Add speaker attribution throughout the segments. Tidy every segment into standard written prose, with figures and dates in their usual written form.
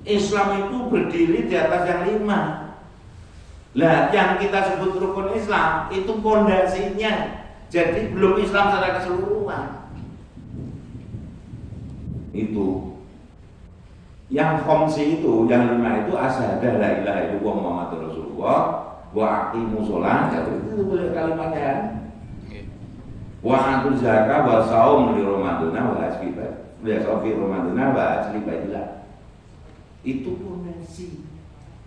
Speaker 1: Islam itu berdiri di atas yang 5. Lah yang kita sebut rukun Islam itu pondasinya. Jadi belum Islam secara keseluruhan. Itu yang fungsi itu, yang 5 itu asyhadu la ilaha illallah Muhammadur Rasulullah wa aqimus shalah. Itu boleh kalimatnya kan? Wa atul zakah wa saum li Ramadana wa asfiba. Ya safi Ramadana wa asfiba. Itu fondasi.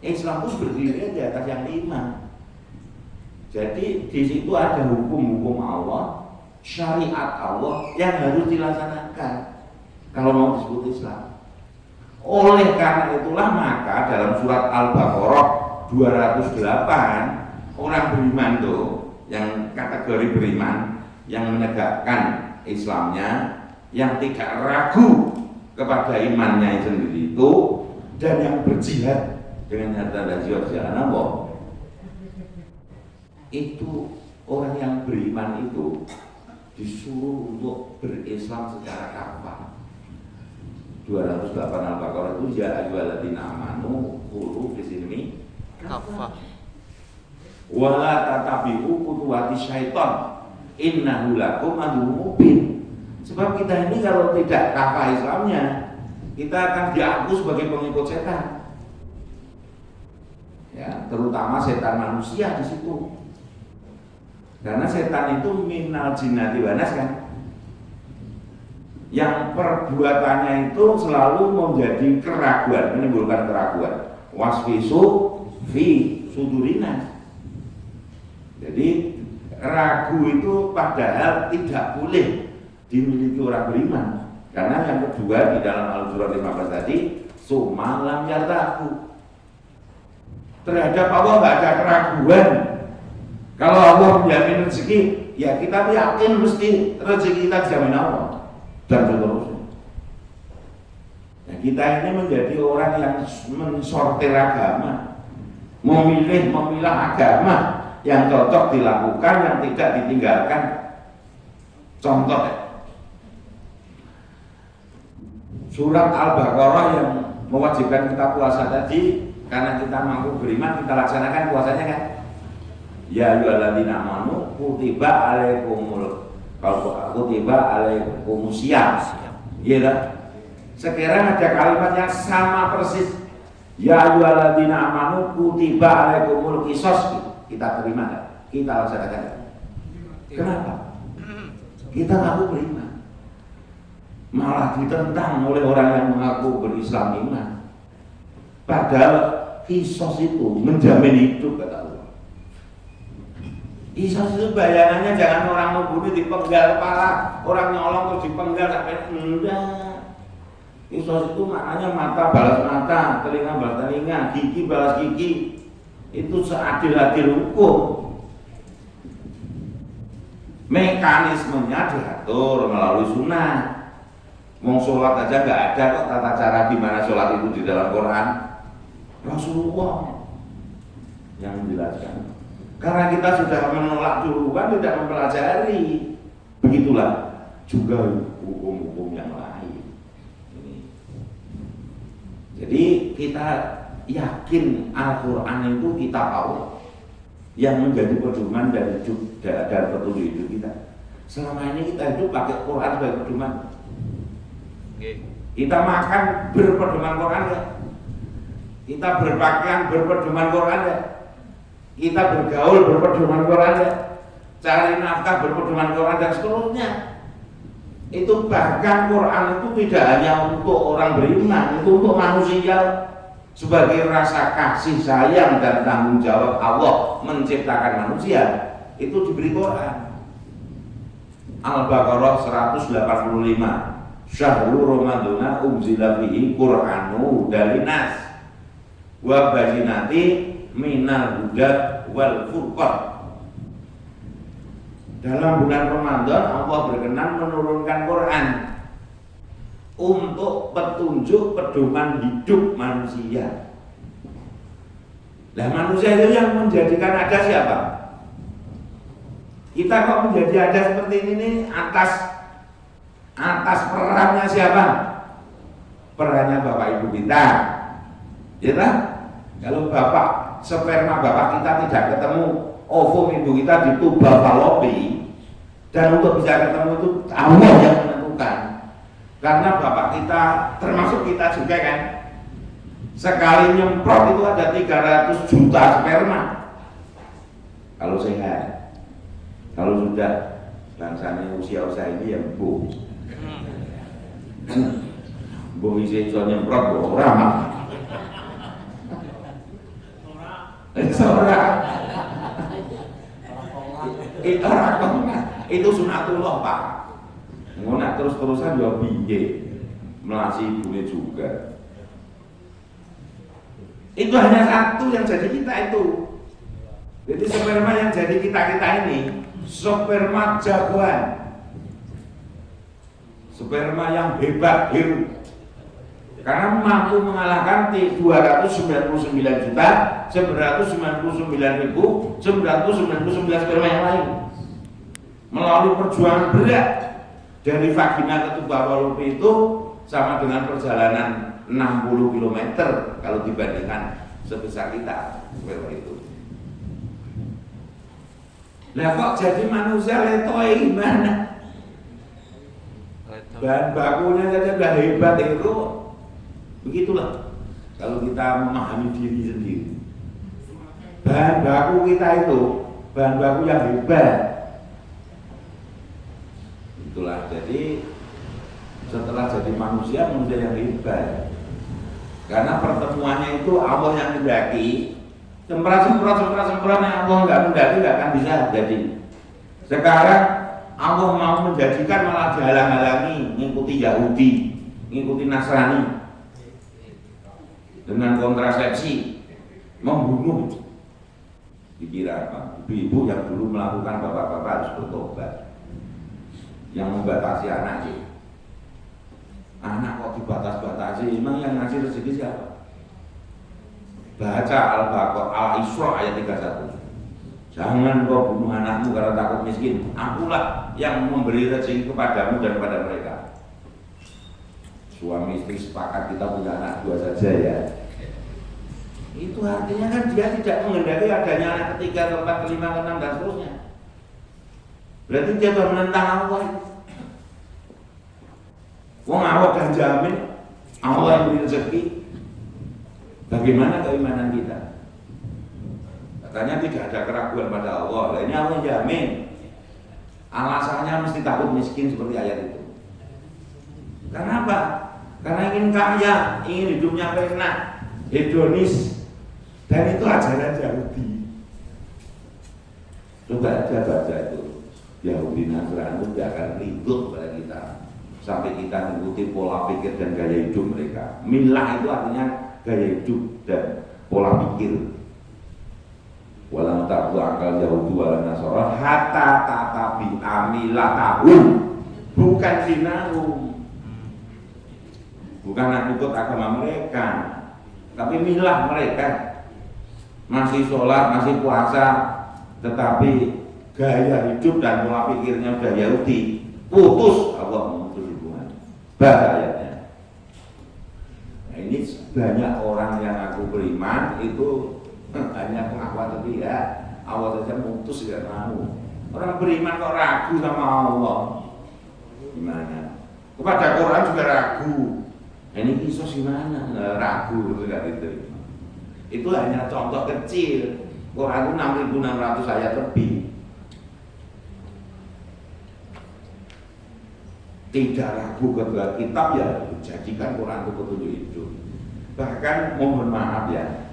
Speaker 1: Islam itu berdiri di atas yang 5. Jadi di situ ada hukum-hukum Allah, syariat Allah yang harus dilaksanakan kalau mau disebut Islam. Oleh karena itulah maka dalam surat Al-Baqarah 208 orang beriman tuh yang kategori beriman yang menegakkan Islamnya, yang tidak ragu kepada imannya sendiri itu, dan yang berjihad dengan harta dan jiwa di jalan Allah, itu orang yang beriman itu disuruh untuk berislam secara kafah. 208 Al-Baqarah itu ya ayyuhalladzina amanu qulu di sini
Speaker 2: kafah.
Speaker 1: Wala tatabi'u khutuwati syaiton innahu lakum aduwwun mubin. Sebab kita ini kalau tidak kafah Islamnya, kita akan dianggap sebagai pengikut setan. Ya, terutama setan manusia di situ. Karena setan itu minal jinnati wan nas kan. Yang perbuatannya itu selalu menjadi keraguan, menimbulkan keraguan. Wasfisu fi sudurina. Jadi ragu itu padahal tidak boleh dimiliki orang beriman. Karena yang kedua di dalam Al-Quran 15 tadi, summa lam yartabu. Terhadap Allah nggak ada keraguan. Kalau Allah menjamin rezeki, ya kita yakin mesti rezeki kita dijamin Allah. Dan seterusnya. Nah, kita ini menjadi orang yang mensortir agama, memilah agama yang cocok dilakukan, yang tidak ditinggalkan. Contoh surat Al-Baqarah yang mewajibkan kita puasa tadi, karena kita mampu beriman, kita laksanakan puasanya kan. Ya ayyuhalladzina amanu kutiba alaikumul alaikumusiyam. Iya. Sekarang ada kalimat yang sama persis. Ya ayyuhalladzina amanu kutiba alaikumul qisas. Kita terima enggak? Kita laksanakan. Kenapa? Kita ngaku beriman, malah ditentang oleh orang yang mengaku berislam iman. Padahal qisas itu menjamin hidup kata Allah. Qisas itu bayangannya jangan orang membunuh dipenggal kepala, orang nyolong terus dipenggal sampai enggak. Qisas itu maknanya mata balas mata, telinga balas telinga, gigi balas gigi. Itu seadil-adil hukum. Mekanismenya diatur melalui sunnah. Mau sholat aja nggak ada kok tata cara gimana sholat itu di dalam Quran. Rasulullah yang menjelaskan. Karena kita sudah menolak duluan, tidak mempelajari. Begitulah juga hukum-hukum yang lain. Jadi kita yakin Al-Quran itu kitab Allah yang menjadi pedoman dan petunjuk hidup kita. Selama ini kita hidup pakai Quran sebagai pedoman. Kita makan berpedoman Quran ya. Kita berpakaian berpedoman Quran ya. Kita bergaul berpedoman Quran ya. Cari nafkah berpedoman Quran dan seterusnya. Itu bahkan Quran itu tidak hanya untuk orang beriman, itu untuk manusia. Sebagai rasa kasih sayang dan tanggung jawab Allah menciptakan manusia, itu diberi Quran. Al-Baqarah 185. Syahrul Ramadana unzila fihi Qur'anu dalinas wa bayyinati minal huda wal furqan. Dalam bulan Ramadan Allah berkenan menurunkan Quran untuk petunjuk pedoman hidup manusia. Nah, manusia itu yang menjadikan ada siapa? Kita kok menjadi ada seperti ini nih atas perannya siapa? Perannya Bapak Ibu kita, Ya kan? Kalau bapak sperma bapak kita tidak ketemu ovum ibu kita di tuba falopi, dan untuk bisa ketemu itu Allah yang menentukan. Karena bapak kita termasuk kita juga kan, sekali nyemprot itu ada 300 juta sperma kalau sehat. Kalau sudah bangsanya usia-usia ini ya bu isi iso nyemprot orang itu sunatullah pak. Ngonak terus-terusan juga piye melasi ibunya juga. Itu hanya satu yang jadi kita itu. Jadi sperma yang jadi kita ini sperma jagoan, sperma yang hebat hero, karena mampu mengalahkan 299.999.999 sperma yang lain melalui perjuangan berat dari vagina ke tuba falopi itu sama dengan perjalanan 60 km kalau dibandingkan sebesar kita seperti itu. Lah kok jadi manusia letoy gimana? Bahan bakunya saja udah hebat itu. Begitulah kalau kita memahami diri sendiri. Bahan baku kita itu bahan baku yang hebat. Itulah, jadi setelah jadi manusia yang hebat. Karena pertemuannya itu Allah yang mendaki. Semprot yang Allah nggak mendaki nggak akan bisa jadi. Sekarang Allah mau menjadikan malah dihalang-halangi, ngikuti Yahudi, ngikuti Nasrani dengan kontrasepsi, membunuh. Dikira apa? Ibu-ibu yang dulu melakukan bapak-bapak harus bertobat. Yang membatasi anaknya. Anak kok dibatas-batasi, emang yang ngasih rezeki siapa? Baca Al-Baqarah Al-Isra ayat 31. Jangan kau bunuh anakmu karena takut miskin. Akulah yang memberi rezeki kepadamu dan kepada mereka. Suami istri sepakat kita punya anak 2 saja ya. Itu artinya kan dia tidak menghendaki adanya anak ketiga, keempat, kelima, keenam dan seterusnya. Berarti dia sudah menentang Allah. Wong Allah kan jamin, Allah yang beri rezeki. Bagaimana keimanan kita? Katanya tidak ada keraguan pada Allah. Nah, ini Allah yang jamin. Alasannya mesti takut miskin seperti ayat itu. Kenapa? Karena ingin kaya, ingin hidupnya enak, hedonis, dan itu ajaran Yahudi. Coba aja baca itu. Yahudi Nasrani itu tidak akan ribut pada kita sampai kita mengikuti pola pikir dan gaya hidup mereka. Milah itu artinya gaya hidup dan pola pikir. Walam ta'bu akal Yahudi wala Nasara hatta tatabi amilah tahun, bukan dinahum, bukan nak ikut agama mereka, tapi milah mereka. Masih sholat, masih puasa, tetapi gaya hidup dan pola pikirnya udah Yahudi. Putus, Allah memutus hubungan. Bahasa ayatnya. Nah, ini banyak orang yang aku beriman itu hanya pengakuan sepihak. Allah saja mutus tidak mau. Orang beriman kok ragu sama Allah. Gimana? Kepada Quran juga ragu. Ini kisah gimana? Ragu tidak diterima. Itu hanya contoh kecil. Quran itu 6.600 ayat lebih. Tidak ragu kedua kitab ya, jadikan Quran itu petunjuk hidup. Bahkan mohon maaf ya,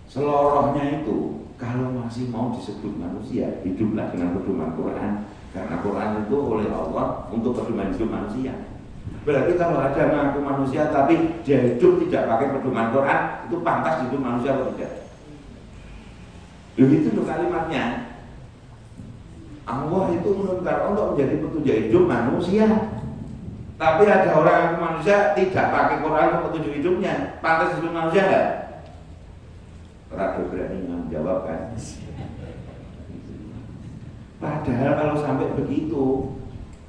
Speaker 1: selorohnya itu kalau masih mau disebut manusia, hiduplah dengan pedoman Quran. Karena Quran itu oleh Allah untuk pedoman hidup manusia. Berarti kalau ada mengaku manusia tapi dia hidup tidak pakai pedoman Quran, itu pantas hidup manusia atau tidak? Begitu loh kalimatnya. Allah itu menurunkan untuk menjadi petunjuk hidup manusia. Tapi ada orang yang manusia tidak pakai Quran untuk petunjuk hidupnya, pantas hidup manusia enggak? Ragu berani menjawab kan. Padahal kalau sampai begitu,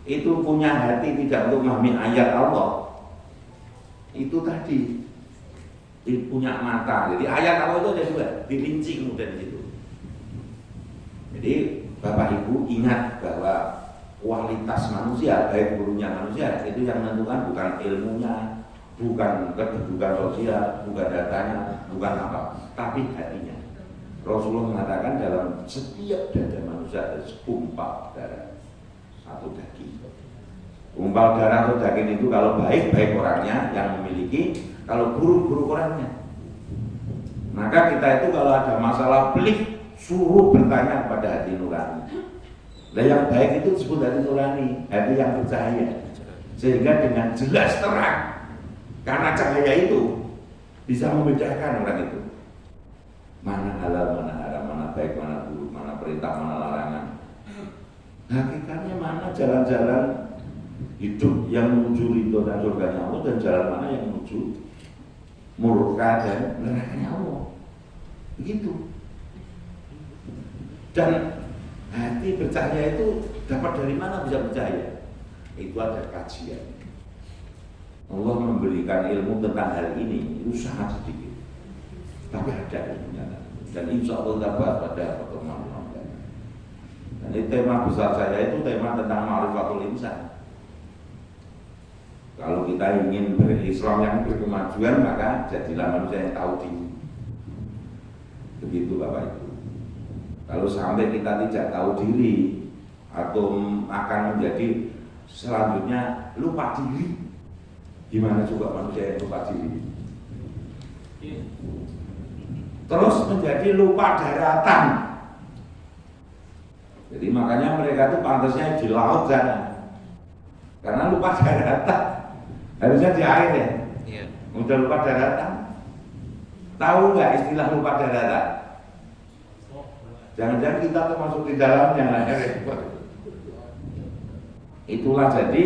Speaker 1: itu punya hati tidak untuk memahami ayat Allah. Itu tadi punya mata. Jadi ayat Allah itu ada dua, dirinci kemudian di situ. Jadi Bapak Ibu ingat bahwa kualitas manusia, baik gurunya manusia, itu yang menentukan bukan ilmunya, bukan kedudukan sosial, bukan datanya, bukan apa, tapi hatinya. Rasulullah mengatakan dalam setiap dada manusia ada segumpal darah atau daging. Gumpal darah atau daging itu kalau baik orangnya yang memiliki, kalau buruk orangnya. Maka kita itu kalau ada masalah pelik, suruh bertanya pada hati nurani. Nah yang baik itu disebut hati nurani, hati yang bercahaya. Sehingga dengan jelas terang, karena cahaya itu bisa membedakan orang itu. Mana halal, mana haram, mana baik, mana buruk, mana perintah, mana larangan. Hakikatnya mana jalan-jalan hidup yang menuju ridho dan surganya Allah, dan jalan mana yang menuju murka dan nerakanya Allah. Begitu. Dan hati bercahaya itu dapat dari mana bisa bercahaya? Itu ada kajian. Allah memberikan ilmu tentang hal ini itu sangat sedikit, tapi ada ilmunya. Dan insya Allah kita bahas pada pertemuan. Dan ini tema besar saya itu tema tentang ma'rifatul insan. Kalau kita ingin berislam yang berkemajuan, maka jadilah manusia yang tahu diri. Begitu Bapak Ibu. Kalau sampai kita tidak tahu diri atau akan menjadi selanjutnya lupa diri, gimana juga manusia yang lupa diri? Terus menjadi lupa daratan. Jadi makanya mereka itu pantasnya di laut sana, karena lupa daratan. Harusnya di air ya. Iya. Udah lupa daratan. Tahu nggak istilah lupa daratan? Jangan-jangan kita termasuk di dalamnya. Itulah jadi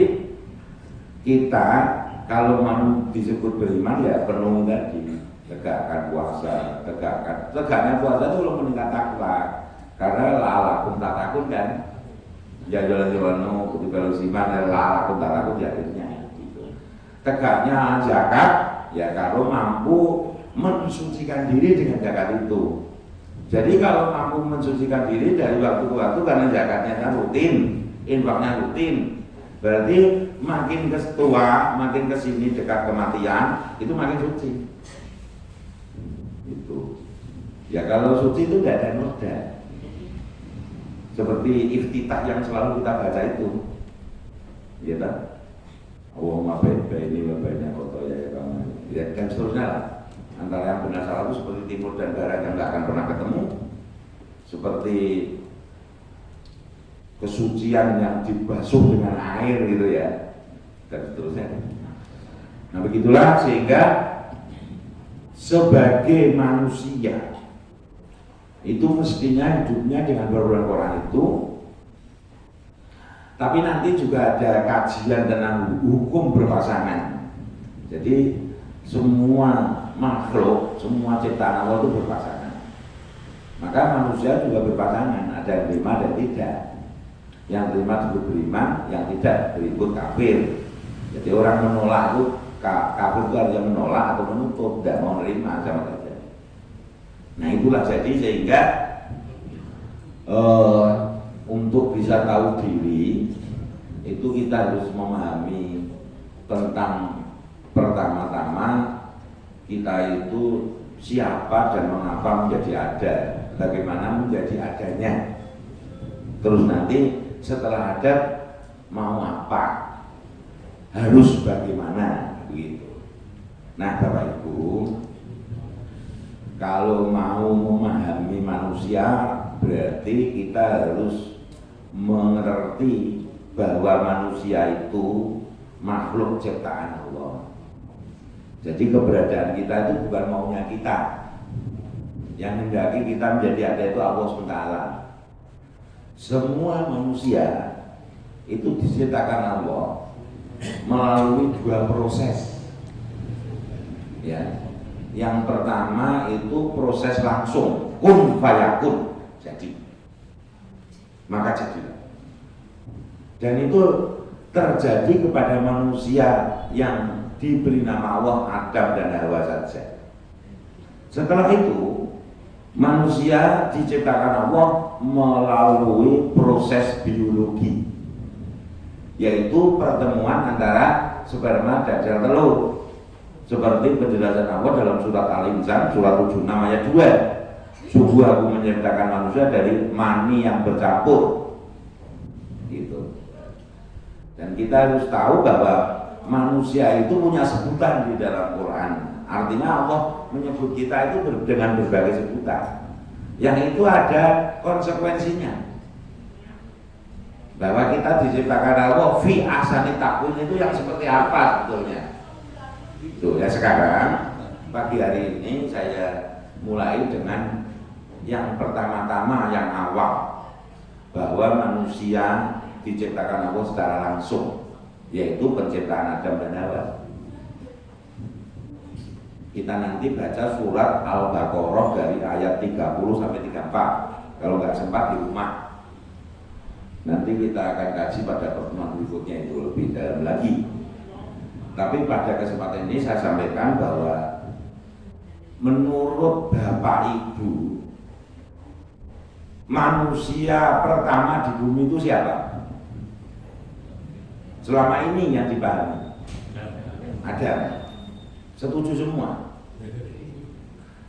Speaker 1: kita kalau mau disebut beriman ya penuh tadi, tegakkan puasa, tegaknya puasa itu belum meningkat takwa. Karena lalakum tak takut kan, ya jalan-jalan kutiba lusiman, lalakum tak takut ya akhirnya. Tegaknya zakat ya kalau mampu mensucikan diri dengan zakat itu. Jadi kalau mampu mensucikan diri dari waktu ke waktu karena zakatnya kan rutin, infaknya rutin, berarti makin ke tua, makin ke sini dekat kematian itu makin suci. Itu. Ya kalau suci itu tidak ada noda. Seperti iftitah yang selalu kita baca itu, ya kan? Allahumma baini wa baina khotoya ya dan seterusnya lah. Antara yang benar salah itu seperti timur dan barat yang nggak akan pernah ketemu, seperti kesucian yang dibasuh dengan air gitu ya, dan seterusnya. Nah begitulah sehingga sebagai manusia itu mestinya hidupnya dengan Al-Quran itu. Tapi nanti juga ada kajian tentang hukum berpasangan. Jadi semua makhluk, semua ciptaan Allah itu berpasangan. Maka manusia juga berpasangan, ada yang terima dan tidak. Yang terima disebut beriman, yang tidak disebut kafir. Jadi orang menolak itu, kafir itu artinya menolak atau menutup, tidak mau menerima sama saja. Nah itulah jadi sehingga untuk bisa tahu diri itu kita harus memahami tentang pertama-tama kita itu siapa dan mengapa menjadi ada, bagaimana menjadi adanya. Terus nanti setelah ada mau apa, harus bagaimana begitu. Nah Bapak Ibu, kalau mau memahami manusia berarti kita harus mengerti bahwa manusia itu makhluk ciptaan Allah. Jadi keberadaan kita itu bukan maunya kita. Yang mendaki kita menjadi ada itu Allah SWT. Semua manusia itu diciptakan Allah melalui dua proses. Ya. Yang pertama itu proses langsung, kun fayakun, jadi. Maka jadilah. Dan itu terjadi kepada manusia yang diberi nama Allah Adam dan Hawa saja. Setelah itu manusia diciptakan Allah melalui proses biologi, yaitu pertemuan antara sperma dan sel telur, seperti penjelasan Allah dalam surat Al-Insan surat 76 ayat 2. Sungguh aku menciptakan manusia dari mani yang bercampur. Gitu. Dan kita harus tahu bahwa manusia itu punya sebutan di dalam Quran. Artinya Allah menyebut kita itu dengan berbagai sebutan, yang itu ada konsekuensinya. Bahwa kita diciptakan Allah fi ahsani taqwim itu yang seperti apa sebetulnya. Itu ya. Sekarang pagi hari ini saya mulai dengan yang pertama-tama, yang awal, bahwa manusia diciptakan Allah secara langsung, yaitu penciptaan Adam dan Hawa. Kita nanti baca surat Al-Baqarah dari ayat 30 sampai 34. Kalau nggak sempat di rumah, nanti kita akan kaji pada pertemuan berikutnya itu lebih dalam lagi. Tapi pada kesempatan ini saya sampaikan bahwa menurut Bapak Ibu, manusia pertama di bumi itu siapa? Selama ini yang dipahami Adam. Setuju semua.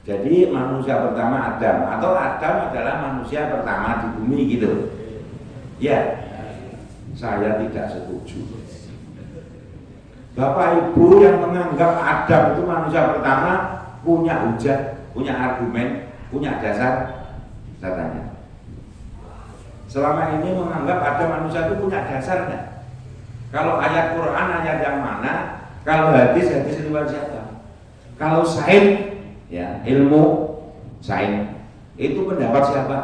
Speaker 1: Jadi manusia pertama Adam, atau Adam adalah manusia pertama di bumi gitu. Ya, saya tidak setuju. Bapak Ibu yang menganggap Adam itu manusia pertama punya hujah, punya argumen, punya dasar? Saya tanya. Selama ini menganggap ada manusia itu punya dasar nggak? Kalau ayat Quran ayat yang mana? Kalau hadis riwayat siapa? Kalau sains, ya ilmu sains itu pendapat siapa?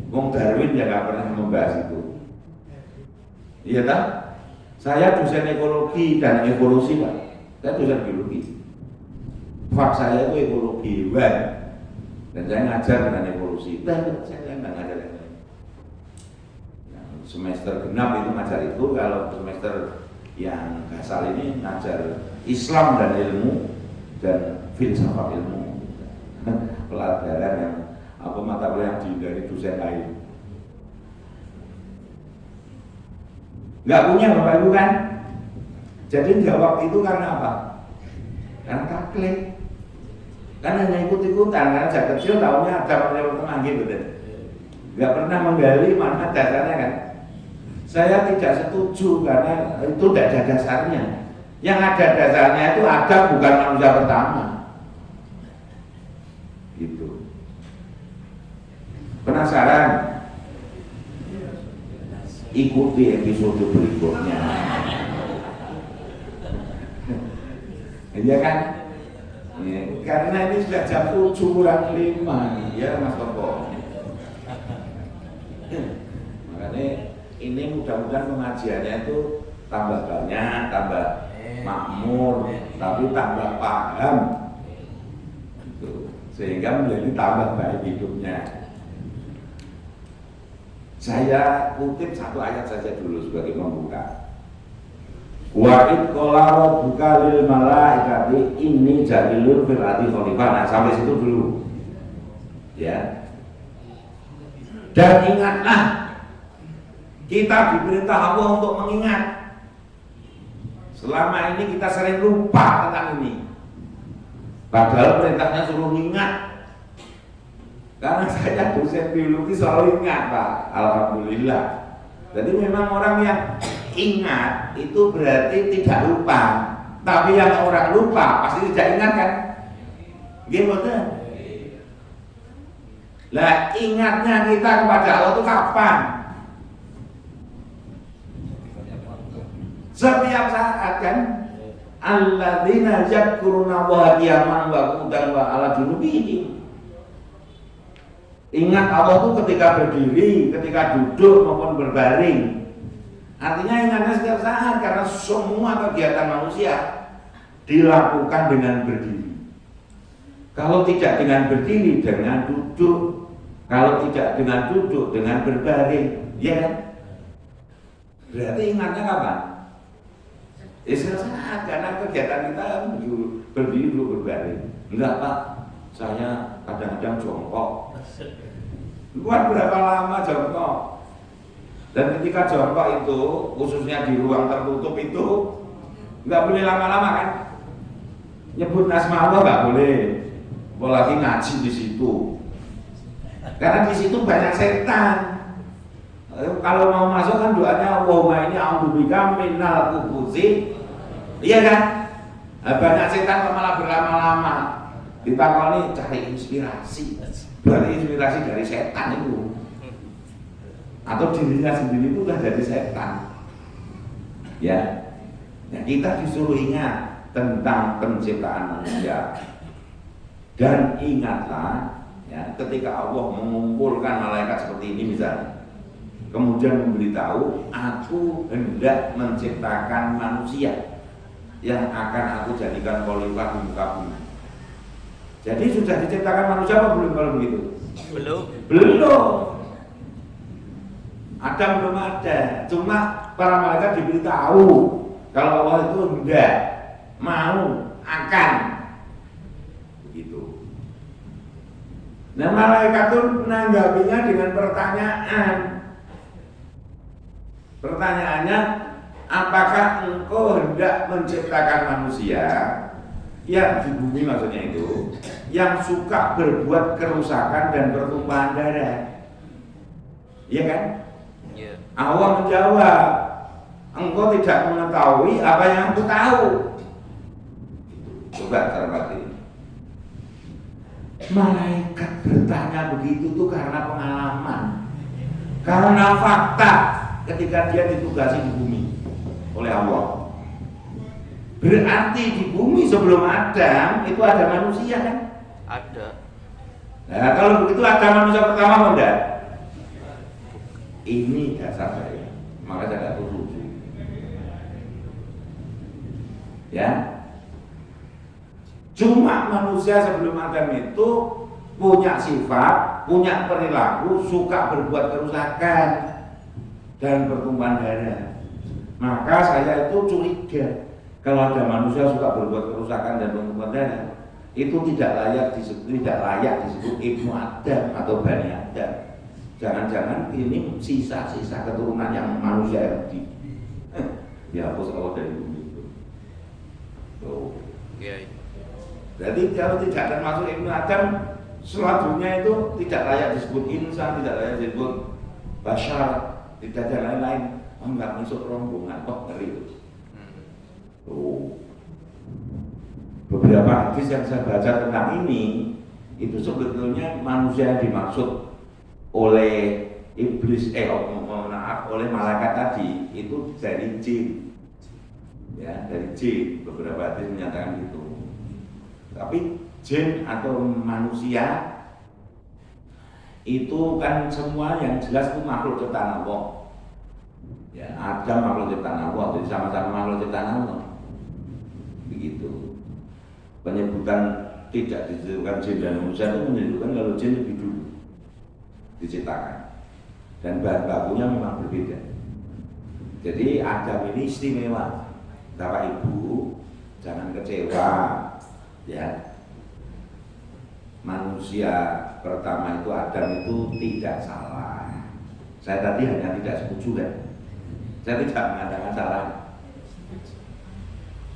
Speaker 1: Wong Darwin ya nggak pernah membahas itu. Iya tak? Saya dosen ekologi dan evolusi Pak. Saya dosen biologi. Fak saya itu ekologi hewan, dan saya ngajar dengan evolusi. Dan saya nggak ngajar yang lain. Semester genap itu ngajar itu, kalau semester yang gasal ini ngajar Islam dan ilmu dan filsafat ilmu. Pelajaran yang mata kuliah yang dihindari dosen lain. Nggak punya Bapak Ibu kan? Jadi jawab itu karena apa? Karena taklid. Kan hanya ikut-ikutan, karena sejak kecil tahunya ada pertemuan gitu. Nggak pernah menggali mana dasarnya kan? Saya tidak setuju karena itu tidak ada dasarnya. Yang ada dasarnya itu Adam bukan manusia pertama. Gitu. Penasaran? Ikuti episode berikutnya. Iya kan? Ya, karena ini sudah jam 7:05 ya Mas Toko. Makanya ini mudah-mudahan pengajiannya itu tambah banyak, tambah makmur, tapi tambah paham, gitu. Sehingga menjadi tambah baik hidupnya. Saya kutip satu ayat saja dulu sebagai pembuka. Wa id qala rabbuka lil malaikati inni ja'ilun fil ardi khalifah. Nah, sampai situ dulu. Ya. Dan ingatlah, kita diperintah Allah untuk mengingat. Selama ini kita sering lupa tentang ini. Padahal perintahnya suruh ingat. Karena saya dosen biologi selalu ingat Pak, alhamdulillah. Jadi memang orang yang ingat itu berarti tidak lupa. Tapi yang orang lupa pasti tidak ingat kan? Gimana? Lah ingatnya kita kepada Allah itu kapan? Setiap saat kan? Alladzina yadhkuruna Allaha qiyaman wa qu'udan wa 'ala junubihim. Ingat Allah itu ketika berdiri, ketika duduk maupun berbaring. Artinya ingatnya setiap saat, karena semua kegiatan manusia dilakukan dengan berdiri. Kalau tidak dengan berdiri, dengan duduk. Kalau tidak dengan duduk, dengan berbaring. Ya kan? Berarti ingatnya kapan? Istirahat karena kegiatan kita berdiri dulu berbaring. Enggak Pak, saya kadang-kadang jongkok. Buat berapa lama jongkok? Dan ketika jongkok itu, khususnya di ruang tertutup itu, nggak boleh lama-lama kan? Nyebut asma Allah nggak boleh, apalagi ngaji di situ. Karena di situ banyak setan. Kalau mau masuk kan doanya Allahumma inni a'udzubika minal khubuthi. Iya kan? Banyak setan malah berlama-lama. Ditakoni cari inspirasi. Berarti inspirasi dari setan itu. Atau dirinya sendiri itu sudah jadi setan. Ya. Nah, kita disuruh ingat tentang penciptaan manusia. Dan ingatlah ya, ketika Allah mengumpulkan malaikat seperti ini misalnya, kemudian memberitahu, aku hendak menciptakan manusia yang akan aku jadikan khalifah di muka bumi. Jadi sudah diciptakan manusia apa belum kalau begitu? Belum. Adam belum ada. Cuma para malaikat diberitahu kalau Allah itu hendak, mau, akan. Begitu. Nah malaikat itu menanggapinya dengan pertanyaan. Pertanyaannya, apakah engkau hendak menciptakan manusia yang di bumi maksudnya itu, yang suka berbuat kerusakan dan pertumpahan darah? Iya kan? Yeah. Allah menjawab, engkau tidak mengetahui apa yang aku tahu. Coba cermati. Malaikat bertanya begitu tuh karena pengalaman, karena fakta ketika dia ditugasi di bumi oleh Allah. Berarti di bumi sebelum Adam itu ada manusia kan?
Speaker 2: Ada.
Speaker 1: Nah kalau begitu ada manusia pertama apa enggak? Ini dasar saya, maka saya tidak setuju. Ya, cuma manusia sebelum Adam itu punya sifat, punya perilaku, suka berbuat kerusakan dan pertumpahan darah. Maka saya itu curiga kalau ada manusia suka berbuat kerusakan dan pertumpahan darah, itu tidak layak disebut Ibnu Adam atau Bani Adam. Jangan-jangan ini sisa-sisa keturunan yang manusia Yahudi. Dihapus Allah dari bumi itu. Tuh. Jadi kalau tidak akan masuk Ibnu Adam, selanjutnya itu tidak layak disebut insan, tidak layak disebut bashar, tidak ada lain-lain. Enggak masuk rombongan, kok ngeri itu. Tuh. Beberapa hadis yang saya baca tentang ini, itu sebetulnya manusia yang dimaksud oleh iblis, oleh malaikat tadi itu dari jin, ya dari jin. Beberapa hadis menyatakan itu. Tapi jin atau manusia itu kan semua yang jelas itu makhluk ciptaan Allah. Ya, Adam makhluk ciptaan Allah, jadi sama-sama makhluk ciptaan Allah. Begitu. Penyebutan tidak disebutkan jin dan manusia itu menunjukkan kalau jin lebih dulu diciptakan dan bahan bakunya memang berbeda. Jadi Adam ini istimewa. Bapak Ibu jangan kecewa ya. Manusia pertama itu Adam itu tidak salah. Saya tadi hanya tidak setuju kan. Saya tidak mengatakan salah.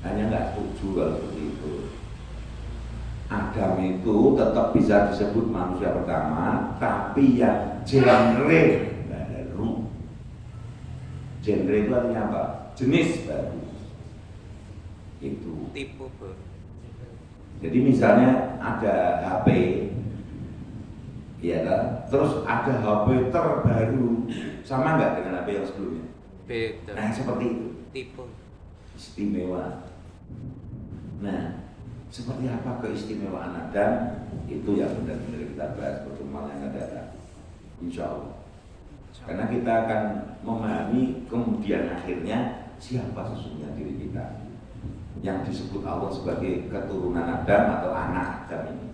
Speaker 1: Hanya nggak setuju kalau seperti itu. Adam itu tetap bisa disebut manusia pertama, tapi yang genre baru. Genre itu artinya apa? Jenis baru. Itu.
Speaker 2: Tipe baru.
Speaker 1: Jadi misalnya ada HP, ya kan? Terus ada HP terbaru, sama nggak dengan HP yang sebelumnya?
Speaker 2: Beda.
Speaker 1: Nah seperti itu.
Speaker 2: Tipe.
Speaker 1: Istimewa. Nah. Seperti apa keistimewaan Adam itu yang benar-benar kita bahas pertemuan yang akan datang, insya Allah. Karena kita akan memahami kemudian akhirnya siapa sesungguhnya diri kita yang disebut Allah sebagai keturunan Adam atau anak Adam ini,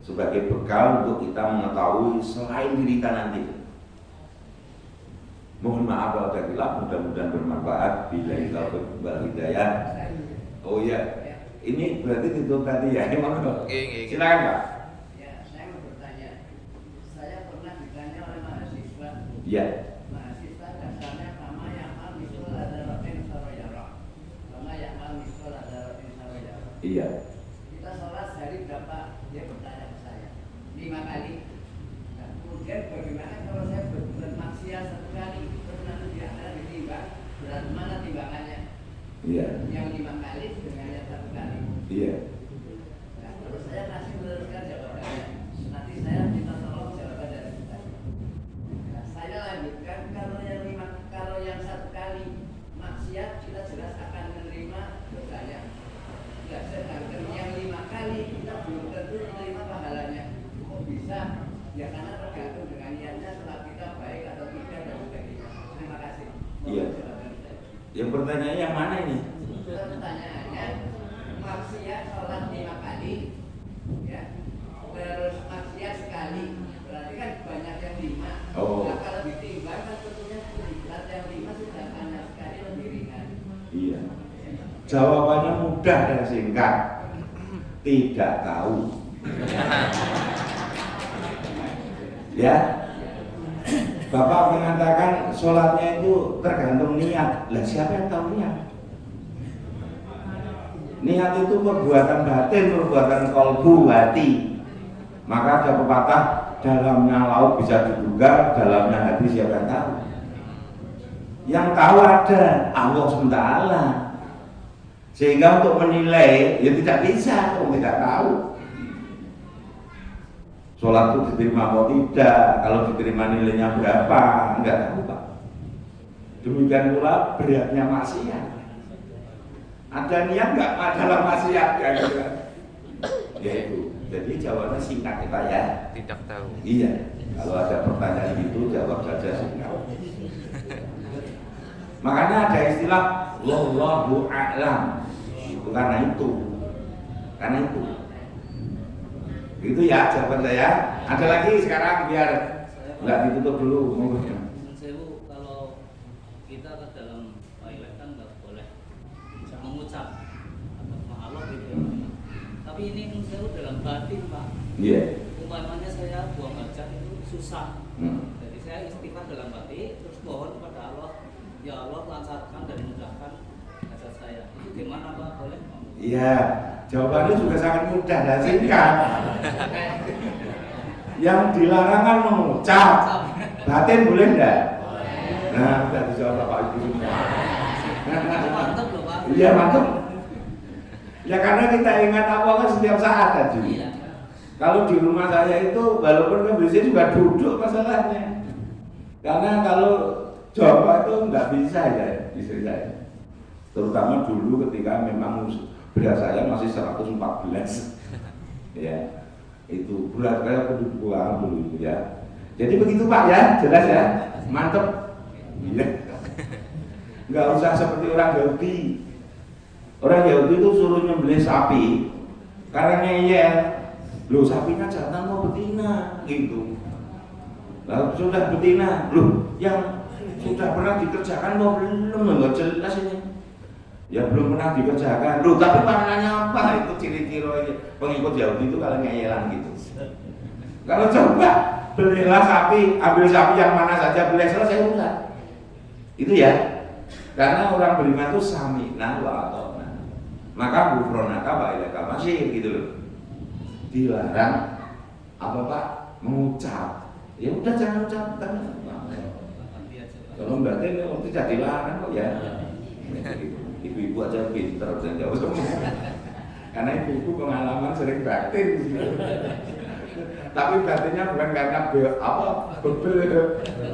Speaker 1: sebagai bekal untuk kita mengetahui selain diri kita nanti Mohon maaf kalau ada khilaf, mudah-mudahan bermanfaat. Billahi taufiq wal hidayah. Oh iya, ini berarti tutup tadi ya. Silakan Pak.
Speaker 2: Ya, saya mau bertanya. Saya pernah ditanya oleh mahasiswa.
Speaker 1: Iya.
Speaker 2: Mahasiswa dasarnya sama yang mal misul ada rotin saroyarok. Sama yang mal misul ada rotin saroyarok.
Speaker 1: Iya.
Speaker 2: Kita sholat sehari berapa? Dia bertanya ke saya. 5 kali. Nah, kemudian bagaimana kalau saya berbuat maksiat 1 kali? Terus nanti dia akan ditimbang. Berat mana timbangannya?
Speaker 1: Iya.
Speaker 2: Yang 5 kali dengan yang 1 kali.
Speaker 1: Iya.
Speaker 2: Nah, terus saya kasih meneruskan jawabannya. Nanti saya minta tolong jawaban dari kita. Nah, saya lanjutkan kalau yang 1 kali maksiat kita jelas akan menerima dosanya. Ya, sedangkan yang 5 kali kita belum tentu menerima pahalanya. Kok bisa? Ya karena tergantung dengan niatnya setelah kita baik atau tidak dan sebagainya. Terima kasih.
Speaker 1: Iya. Yang pertanyaannya yang mana ini?
Speaker 2: Pertanyaannya maksiat sholat 5 kali, ya, terus maksiat sekali, berarti kan banyak yang 5.
Speaker 1: Oh.
Speaker 2: Nah, kalau ditimbang kan tentunya berat yang 5 sudah banyak sekali lebih ringan.
Speaker 1: Iya. Jawabannya mudah dan singkat. Tidak tahu. Ya. Bapak mengatakan sholatnya itu tergantung niat. Lah siapa yang tahu niat? Niat itu perbuatan batin, perbuatan kolbu, hati. Maka ada pepatah, dalamnya laut bisa diduga, dalamnya hati siapa yang tahu? Yang tahu ada Allah SWT. Sehingga untuk menilai ya tidak bisa, kalau tidak tahu. Sholat itu diterima atau tidak, kalau diterima nilainya berapa, enggak tahu Pak. Demikian pula beratnya maksiat. Ada niat enggak dalam maksiat ya gitu kan? Ya itu. Jadi jawabannya singkat ya Pak ya.
Speaker 3: Tidak tahu.
Speaker 1: Iya. Kalau ada pertanyaan itu jawab saja singkat. Makanya ada istilah wallahu a'lam. Itu karena itu. Karena itu. Gitu ya jawaban saya. Ada lagi sekarang biar nggak ditutup dulu.
Speaker 4: Sewu, kalau kita ke dalam toilet kan nggak boleh mengucap atau mengalog gitu ya. Tapi ini sewu dalam batin Pak.
Speaker 1: Iya. Yeah.
Speaker 4: Umpamanya saya buang hajat itu susah. Jadi saya istighfar dalam batin, terus mohon kepada Allah, ya Allah lancarkan dan mudahkan hajat saya. Itu gimana Pak? Boleh?
Speaker 1: Iya. Jawabannya juga sangat mudah dan singkat. Yang dilarang kan mengucap, batin boleh enggak? Nah, sudah dijawab Bapak Ibu semua.
Speaker 4: Mantap loh Pak.
Speaker 1: Iya mantap. Ya karena kita ingat Allah kan setiap saat tadi.
Speaker 4: Iya.
Speaker 1: Kalau di rumah saya itu walaupun kan biasanya juga duduk masalahnya. Karena kalau Jawa itu nggak bisa ya istri saya. Terutama dulu ketika memang berat saya masih 114. Ya. Itu berat saya kedua dulu itu ya. Jadi begitu Pak ya, jelas ya. Mantep. Iya. Nggak usah seperti orang Yahudi. Orang Yahudi itu suruh nyembelih sapi karena ngeyel. Loh sapinya jantan mau betina gitu. Lalu sudah betina, loh yang sudah pernah dikerjakan mau belum? Nggak jelas ini. Ya belum pernah dikerjakan. Loh tapi warnanya apa? Itu ciri-ciri pengikut Yahudi itu kalau ngeyelan gitu. Kalau coba belilah sapi, ambil sapi yang mana saja boleh selesai urusan. Itu ya. Karena orang beriman itu sami'na wa ata'na. Maka gufronaka wa ilaika masih gitu loh. Dilarang apa Pak? Mengucap. Ya udah jangan ucapkan. Kalau berarti itu tidak dilarang kok ya. Ibu-ibu aja pinter bisa jawab semua. Karena ibu-ibu pengalaman sering batin. Tapi batinnya bukan karena bebel.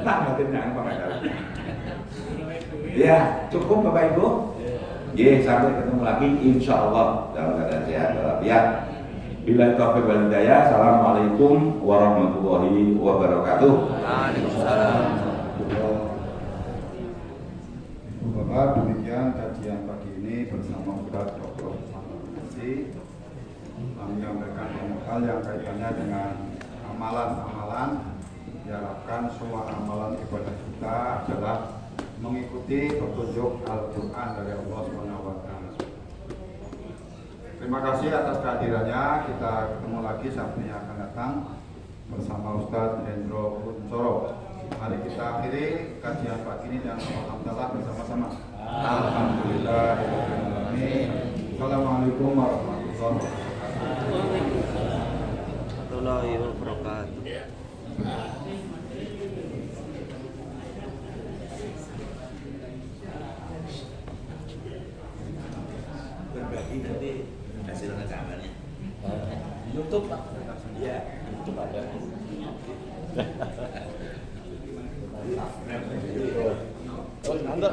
Speaker 1: Nah batinnya apa nggak tahu. Ya cukup Bapak Ibu. Ya sampai ketemu lagi insya Allah dalam keadaan sehat walafiat. Bila taufiq wal hidayah. Assalamualaikum warahmatullahi wabarakatuh.
Speaker 3: Waalaikumsalam.
Speaker 5: Bapak, demikian kajian pagi ini bersama Ustaz Dr. Masih menyampaikan banyak hal yang kaitannya dengan amalan-amalan. Diharapkan semua amalan ibadah kita adalah mengikuti petunjuk Al-Quran dari Allah SWT. Terima kasih atas kehadirannya. Kita ketemu lagi Sabtu yang akan datang bersama Ustadz Hendro Kuncoro. Mari kita akhiri kajian pagi ini dengan alhamdulillah bersama-sama. Alhamdulillah. Assalamualaikum warahmatullahi
Speaker 3: wabarakatuh.
Speaker 6: Berbagi nanti hasil rekamannya. YouTube Pak. Iya, YouTube ada. Oh, nanti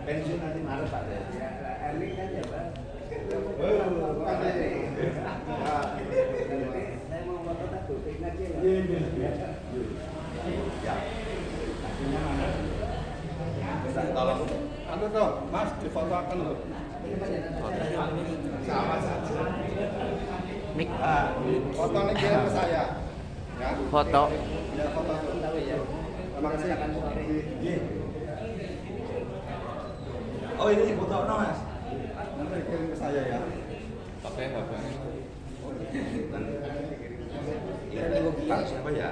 Speaker 6: pensiun nanti Maret Pak. Erling kan ya Pak. Saya mau foto tak gunting aja ya. Ya. Tolong.
Speaker 5: Anu toh, Mas difotokan loh. Sama saja.
Speaker 3: Mik.
Speaker 5: Foto nih kirim ke saya. Ya.
Speaker 3: Foto.
Speaker 5: Ya foto. Terima kasih.
Speaker 6: Oh ini foto no Mas.
Speaker 5: Nanti kirim ke saya ya.
Speaker 6: Pakai HP. Pak siapa ya?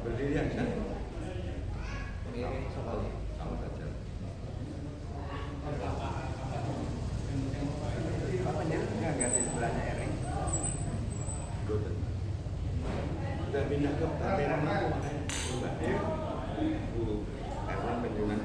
Speaker 6: Berdiri yang sana. Sama saja. Apanya? Enggak di sebelahnya Ereng. Udah pindah ke Tangerang itu makanya. Bu Erlang penjualan